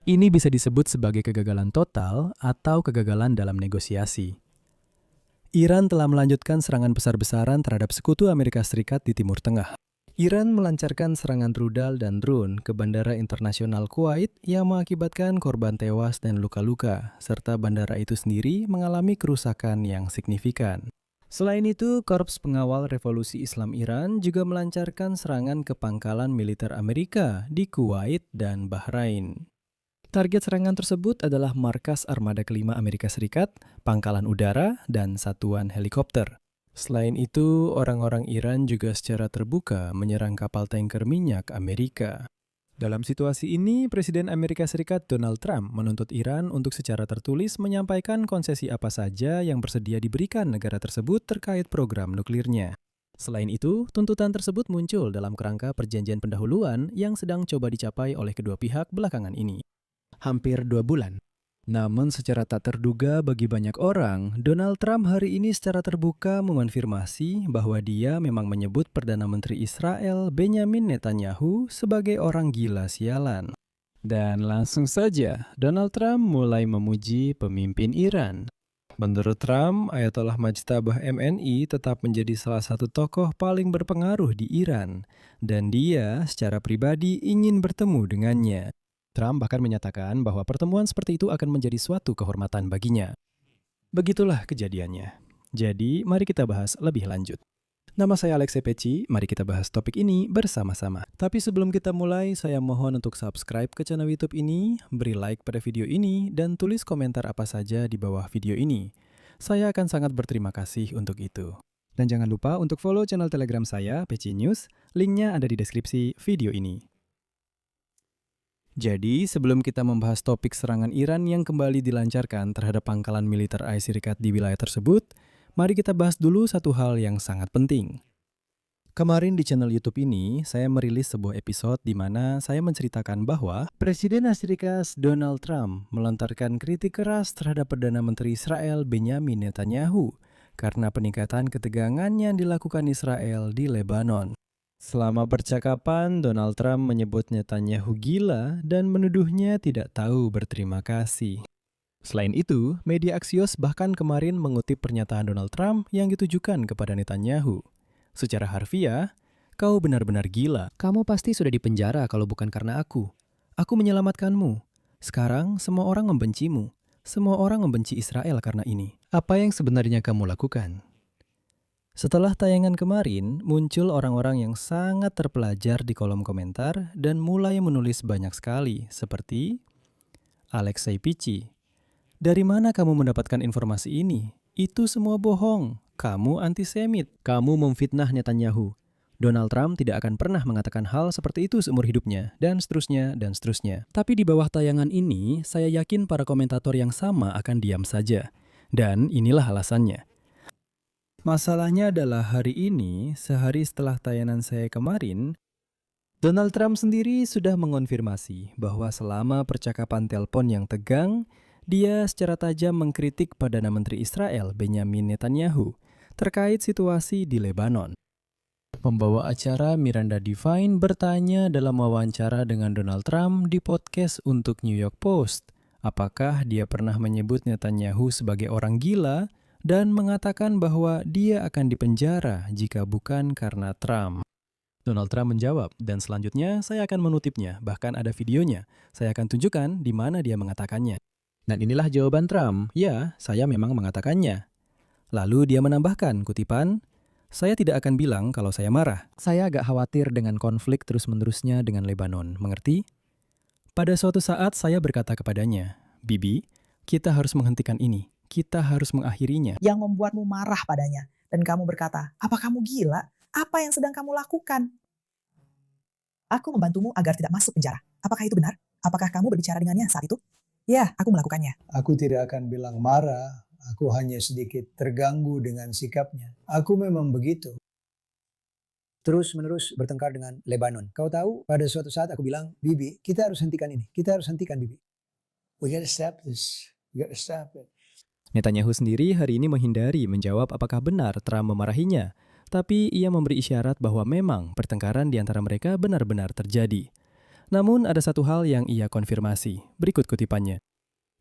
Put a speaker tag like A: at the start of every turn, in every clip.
A: Ini bisa disebut sebagai kegagalan total atau kegagalan dalam negosiasi. Iran telah melanjutkan serangan besar-besaran terhadap sekutu Amerika Serikat di Timur Tengah. Iran melancarkan serangan rudal dan drone ke Bandara Internasional Kuwait yang mengakibatkan korban tewas dan luka-luka, serta bandara itu sendiri mengalami kerusakan yang signifikan. Selain itu, Korps Pengawal Revolusi Islam Iran juga melancarkan serangan ke pangkalan militer Amerika di Kuwait dan Bahrain. Target serangan tersebut adalah markas Armada Kelima Amerika Serikat, pangkalan udara, dan satuan helikopter. Selain itu, orang-orang Iran juga secara terbuka menyerang kapal tanker minyak Amerika. Dalam situasi ini, Presiden Amerika Serikat Donald Trump menuntut Iran untuk secara tertulis menyampaikan konsesi apa saja yang bersedia diberikan negara tersebut terkait program nuklirnya. Selain itu, tuntutan tersebut muncul dalam kerangka perjanjian pendahuluan yang sedang coba dicapai oleh kedua pihak belakangan ini. Hampir 2 bulan. Namun secara tak terduga bagi banyak orang, Donald Trump hari ini secara terbuka mengonfirmasi bahwa dia memang menyebut Perdana Menteri Israel Benjamin Netanyahu sebagai orang gila sialan. Dan langsung saja, Donald Trump mulai memuji pemimpin Iran. Menurut Trump, Ayatollah Majtabah MNI tetap menjadi salah satu tokoh paling berpengaruh di Iran, dan dia secara pribadi ingin bertemu dengannya. Trump bahkan menyatakan bahwa pertemuan seperti itu akan menjadi suatu kehormatan baginya. Begitulah kejadiannya. Jadi, mari kita bahas lebih lanjut. Nama saya Alex Peci, mari kita bahas topik ini bersama-sama. Tapi sebelum kita mulai, saya mohon untuk subscribe ke channel YouTube ini, beri like pada video ini, dan tulis komentar apa saja di bawah video ini. Saya akan sangat berterima kasih untuk itu. Dan jangan lupa untuk follow channel Telegram saya, Peci News, linknya ada di deskripsi video ini. Jadi, sebelum kita membahas topik serangan Iran yang kembali dilancarkan terhadap pangkalan militer AS Serikat di wilayah tersebut, mari kita bahas dulu satu hal yang sangat penting. Kemarin di channel YouTube ini, saya merilis sebuah episode di mana saya menceritakan bahwa Presiden AS Serikat Donald Trump melontarkan kritik keras terhadap Perdana Menteri Israel Benjamin Netanyahu karena peningkatan ketegangan yang dilakukan Israel di Lebanon. Selama percakapan, Donald Trump menyebut Netanyahu gila dan menuduhnya tidak tahu berterima kasih. Selain itu, media Axios bahkan kemarin mengutip pernyataan Donald Trump yang ditujukan kepada Netanyahu. Secara harfiah, kau benar-benar gila. Kamu pasti sudah dipenjara kalau bukan karena aku. Aku menyelamatkanmu. Sekarang semua orang membencimu. Semua orang membenci Israel karena ini. Apa yang sebenarnya kamu lakukan? Setelah tayangan kemarin, muncul orang-orang yang sangat terpelajar di kolom komentar dan mulai menulis banyak sekali, seperti Alexei Pichi. Dari mana kamu mendapatkan informasi ini? Itu semua bohong. Kamu antisemit. Kamu memfitnah Netanyahu. Donald Trump tidak akan pernah mengatakan hal seperti itu seumur hidupnya, dan seterusnya, dan seterusnya. Tapi di bawah tayangan ini, saya yakin para komentator yang sama akan diam saja. Dan inilah alasannya. Masalahnya adalah hari ini, sehari setelah tayangan saya kemarin, Donald Trump sendiri sudah mengonfirmasi bahwa selama percakapan telepon yang tegang, dia secara tajam mengkritik Perdana Menteri Israel Benjamin Netanyahu terkait situasi di Lebanon. Pembawa acara Miranda Devine bertanya dalam wawancara dengan Donald Trump di podcast untuk New York Post, apakah dia pernah menyebut Netanyahu sebagai orang gila dan mengatakan bahwa dia akan dipenjara jika bukan karena Trump. Donald Trump menjawab, dan selanjutnya saya akan menutipnya, bahkan ada videonya. Saya akan tunjukkan di mana dia mengatakannya. Dan inilah jawaban Trump, ya, saya memang mengatakannya. Lalu dia menambahkan kutipan, saya tidak akan bilang kalau saya marah. Saya agak khawatir dengan konflik terus-menerusnya dengan Lebanon, mengerti? Pada suatu saat saya berkata kepadanya, Bibi, kita harus menghentikan ini. Kita harus mengakhirinya.
B: Yang membuatmu marah padanya. Dan kamu berkata, apa kamu gila? Apa yang sedang kamu lakukan? Aku membantumu agar tidak masuk penjara. Apakah itu benar? Apakah kamu berbicara dengannya saat itu? Ya, aku melakukannya.
C: Aku tidak akan bilang marah. Aku hanya sedikit terganggu dengan sikapnya. Aku memang begitu. Terus-menerus bertengkar dengan Lebanon. Kau tahu, pada suatu saat aku bilang, Bibi, kita harus hentikan ini. Kita harus hentikan, Bibi. We gotta stop this. We gotta stop it.
A: Netanyahu sendiri hari ini menghindari menjawab apakah benar Trump memarahinya, tapi ia memberi isyarat bahwa memang pertengkaran di antara mereka benar-benar terjadi. Namun ada satu hal yang ia konfirmasi. Berikut kutipannya.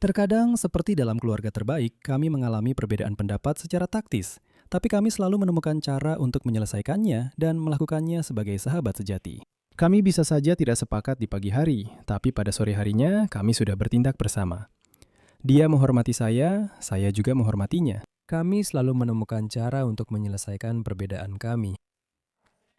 A: Terkadang seperti dalam keluarga terbaik, kami mengalami perbedaan pendapat secara taktis, tapi kami selalu menemukan cara untuk menyelesaikannya dan melakukannya sebagai sahabat sejati. Kami bisa saja tidak sepakat di pagi hari, tapi pada sore harinya kami sudah bertindak bersama. Dia menghormati saya juga menghormatinya. Kami selalu menemukan cara untuk menyelesaikan perbedaan kami.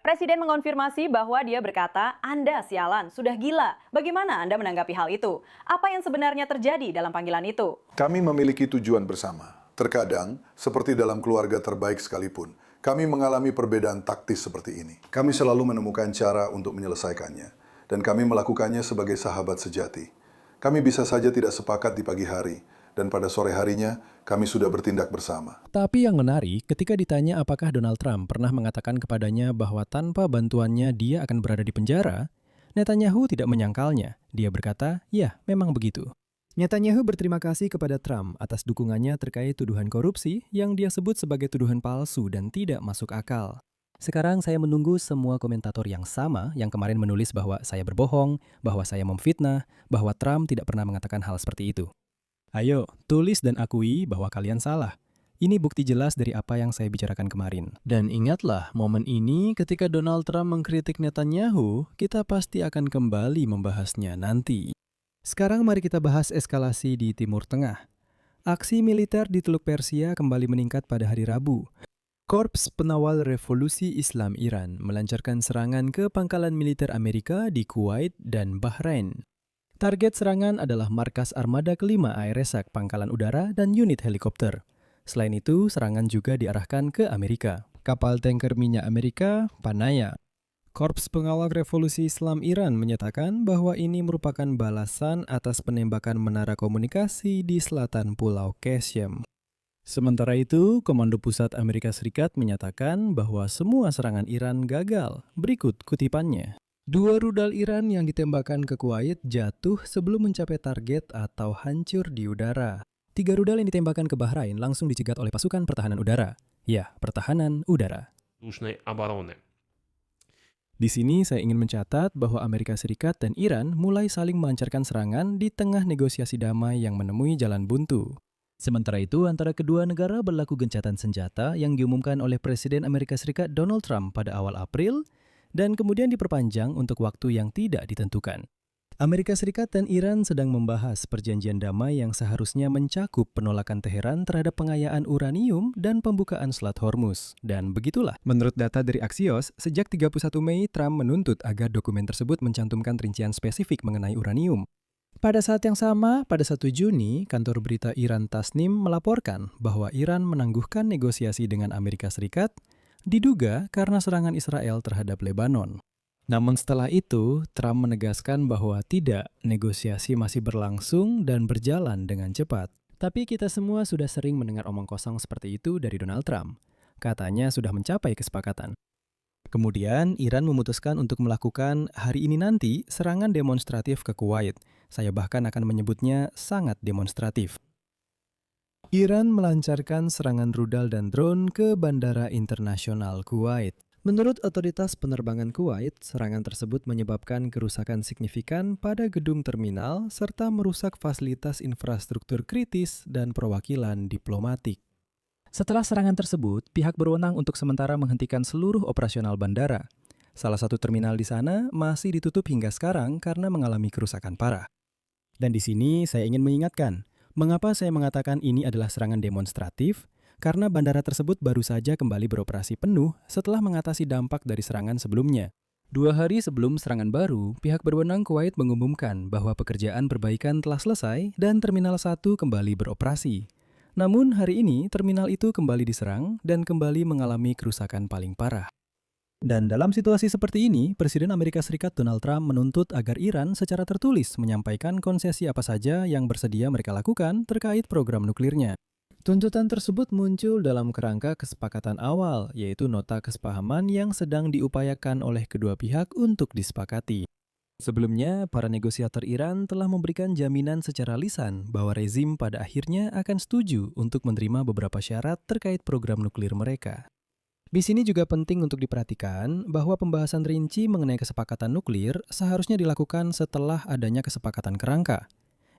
D: Presiden mengonfirmasi bahwa dia berkata, Anda sialan, sudah gila. Bagaimana Anda menanggapi hal itu? Apa yang sebenarnya terjadi dalam panggilan itu?
E: Kami memiliki tujuan bersama. Terkadang, seperti dalam keluarga terbaik sekalipun, kami mengalami perbedaan taktis seperti ini. Kami selalu menemukan cara untuk menyelesaikannya, dan kami melakukannya sebagai sahabat sejati. Kami bisa saja tidak sepakat di pagi hari, dan pada sore harinya, kami sudah bertindak bersama.
A: Tapi yang menarik, ketika ditanya apakah Donald Trump pernah mengatakan kepadanya bahwa tanpa bantuannya dia akan berada di penjara, Netanyahu tidak menyangkalnya. Dia berkata, ya, memang begitu. Netanyahu berterima kasih kepada Trump atas dukungannya terkait tuduhan korupsi yang dia sebut sebagai tuduhan palsu dan tidak masuk akal. Sekarang saya menunggu semua komentator yang sama yang kemarin menulis bahwa saya berbohong, bahwa saya memfitnah, bahwa Trump tidak pernah mengatakan hal seperti itu. Ayo, tulis dan akui bahwa kalian salah. Ini bukti jelas dari apa yang saya bicarakan kemarin. Dan ingatlah, momen ini ketika Donald Trump mengkritik Netanyahu, kita pasti akan kembali membahasnya nanti. Sekarang mari kita bahas eskalasi di Timur Tengah. Aksi militer di Teluk Persia kembali meningkat pada hari Rabu. Korps Penawal Revolusi Islam Iran melancarkan serangan ke pangkalan militer Amerika di Kuwait dan Bahrain. Target serangan adalah markas armada kelima ARSAC Pangkalan Udara dan unit helikopter. Selain itu, serangan juga diarahkan ke Amerika. Kapal tanker minyak Amerika, Panaya. Korps Pengawal Revolusi Islam Iran menyatakan bahwa ini merupakan balasan atas penembakan menara komunikasi di selatan Pulau Qasem. Sementara itu, Komando Pusat Amerika Serikat menyatakan bahwa semua serangan Iran gagal. Berikut kutipannya. 2 rudal Iran yang ditembakkan ke Kuwait jatuh sebelum mencapai target atau hancur di udara. 3 rudal yang ditembakkan ke Bahrain langsung dicegat oleh pasukan pertahanan udara. Ya, pertahanan udara. Di sini saya ingin mencatat bahwa Amerika Serikat dan Iran mulai saling melancarkan serangan di tengah negosiasi damai yang menemui jalan buntu. Sementara itu, antara kedua negara berlaku gencatan senjata yang diumumkan oleh Presiden Amerika Serikat Donald Trump pada awal April, dan kemudian diperpanjang untuk waktu yang tidak ditentukan. Amerika Serikat dan Iran sedang membahas perjanjian damai yang seharusnya mencakup penolakan Teheran terhadap pengayaan uranium dan pembukaan Selat Hormuz. Dan begitulah. Menurut data dari Axios, sejak 31 Mei, Trump menuntut agar dokumen tersebut mencantumkan rincian spesifik mengenai uranium. Pada saat yang sama, pada 1 Juni, kantor berita Iran Tasnim melaporkan bahwa Iran menangguhkan negosiasi dengan Amerika Serikat diduga karena serangan Israel terhadap Lebanon. Namun setelah itu, Trump menegaskan bahwa tidak, negosiasi masih berlangsung dan berjalan dengan cepat. Tapi kita semua sudah sering mendengar omong kosong seperti itu dari Donald Trump. Katanya sudah mencapai kesepakatan. Kemudian, Iran memutuskan untuk melakukan hari ini nanti serangan demonstratif ke Kuwait. Saya bahkan akan menyebutnya sangat demonstratif. Iran melancarkan serangan rudal dan drone ke Bandara Internasional Kuwait. Menurut otoritas penerbangan Kuwait, serangan tersebut menyebabkan kerusakan signifikan pada gedung terminal serta merusak fasilitas infrastruktur kritis dan perwakilan diplomatik. Setelah serangan tersebut, pihak berwenang untuk sementara menghentikan seluruh operasional bandara. Salah satu terminal di sana masih ditutup hingga sekarang karena mengalami kerusakan parah. Dan di sini saya ingin mengingatkan, mengapa saya mengatakan ini adalah serangan demonstratif? Karena bandara tersebut baru saja kembali beroperasi penuh setelah mengatasi dampak dari serangan sebelumnya. 2 hari sebelum serangan baru, pihak berwenang Kuwait mengumumkan bahwa pekerjaan perbaikan telah selesai dan Terminal 1 kembali beroperasi. Namun hari ini terminal itu kembali diserang dan kembali mengalami kerusakan paling parah. Dan dalam situasi seperti ini, Presiden Amerika Serikat Donald Trump menuntut agar Iran secara tertulis menyampaikan konsesi apa saja yang bersedia mereka lakukan terkait program nuklirnya. Tuntutan tersebut muncul dalam kerangka kesepakatan awal, yaitu nota kesepahaman yang sedang diupayakan oleh kedua pihak untuk disepakati. Sebelumnya, para negosiator Iran telah memberikan jaminan secara lisan bahwa rezim pada akhirnya akan setuju untuk menerima beberapa syarat terkait program nuklir mereka. Di sini juga penting untuk diperhatikan bahwa pembahasan rinci mengenai kesepakatan nuklir seharusnya dilakukan setelah adanya kesepakatan kerangka,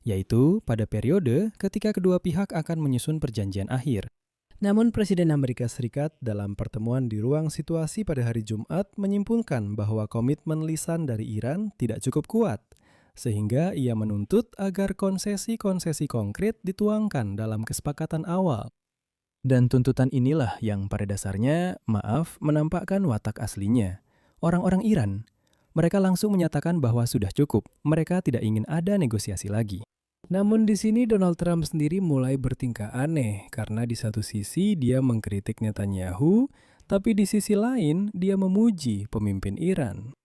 A: yaitu pada periode ketika kedua pihak akan menyusun perjanjian akhir. Namun Presiden Amerika Serikat dalam pertemuan di ruang situasi pada hari Jumat menyimpulkan bahwa komitmen lisan dari Iran tidak cukup kuat, sehingga ia menuntut agar konsesi-konsesi konkret dituangkan dalam kesepakatan awal. Dan tuntutan inilah yang pada dasarnya, menampakkan watak aslinya. Orang-orang Iran, mereka langsung menyatakan bahwa sudah cukup, mereka tidak ingin ada negosiasi lagi. Namun di sini Donald Trump sendiri mulai bertingkah aneh, karena di satu sisi dia mengkritik Netanyahu, tapi di sisi lain dia memuji pemimpin Iran.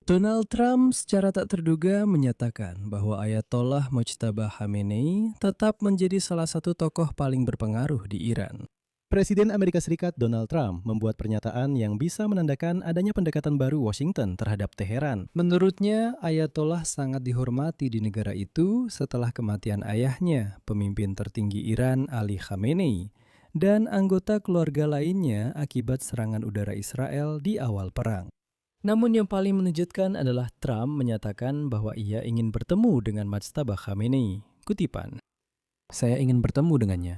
A: Donald Trump secara tak terduga menyatakan bahwa Ayatollah Mojtaba Khamenei tetap menjadi salah satu tokoh paling berpengaruh di Iran. Presiden Amerika Serikat Donald Trump membuat pernyataan yang bisa menandakan adanya pendekatan baru Washington terhadap Teheran. Menurutnya, Ayatollah sangat dihormati di negara itu setelah kematian ayahnya, pemimpin tertinggi Iran Ali Khamenei, dan anggota keluarga lainnya akibat serangan udara Israel di awal perang. Namun yang paling menunjukkan adalah Trump menyatakan bahwa ia ingin bertemu dengan Mojtaba Khamenei. Kutipan, "Saya ingin bertemu dengannya.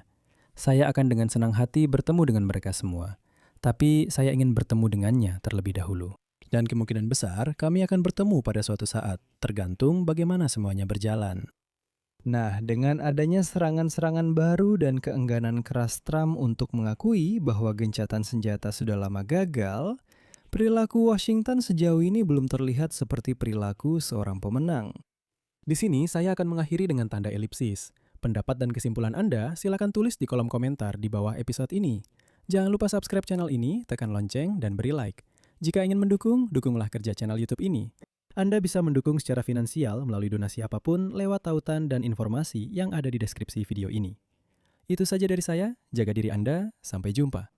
A: Saya akan dengan senang hati bertemu dengan mereka semua. Tapi saya ingin bertemu dengannya terlebih dahulu. Dan kemungkinan besar kami akan bertemu pada suatu saat, tergantung bagaimana semuanya berjalan." Nah, dengan adanya serangan-serangan baru dan keengganan keras Trump untuk mengakui bahwa gencatan senjata sudah lama gagal, perilaku Washington sejauh ini belum terlihat seperti perilaku seorang pemenang. Di sini saya akan mengakhiri dengan tanda elipsis. Pendapat dan kesimpulan Anda silakan tulis di kolom komentar di bawah episode ini. Jangan lupa subscribe channel ini, tekan lonceng, dan beri like. Jika ingin mendukung, dukunglah kerja channel YouTube ini. Anda bisa mendukung secara finansial melalui donasi apapun lewat tautan dan informasi yang ada di deskripsi video ini. Itu saja dari saya, jaga diri Anda, sampai jumpa.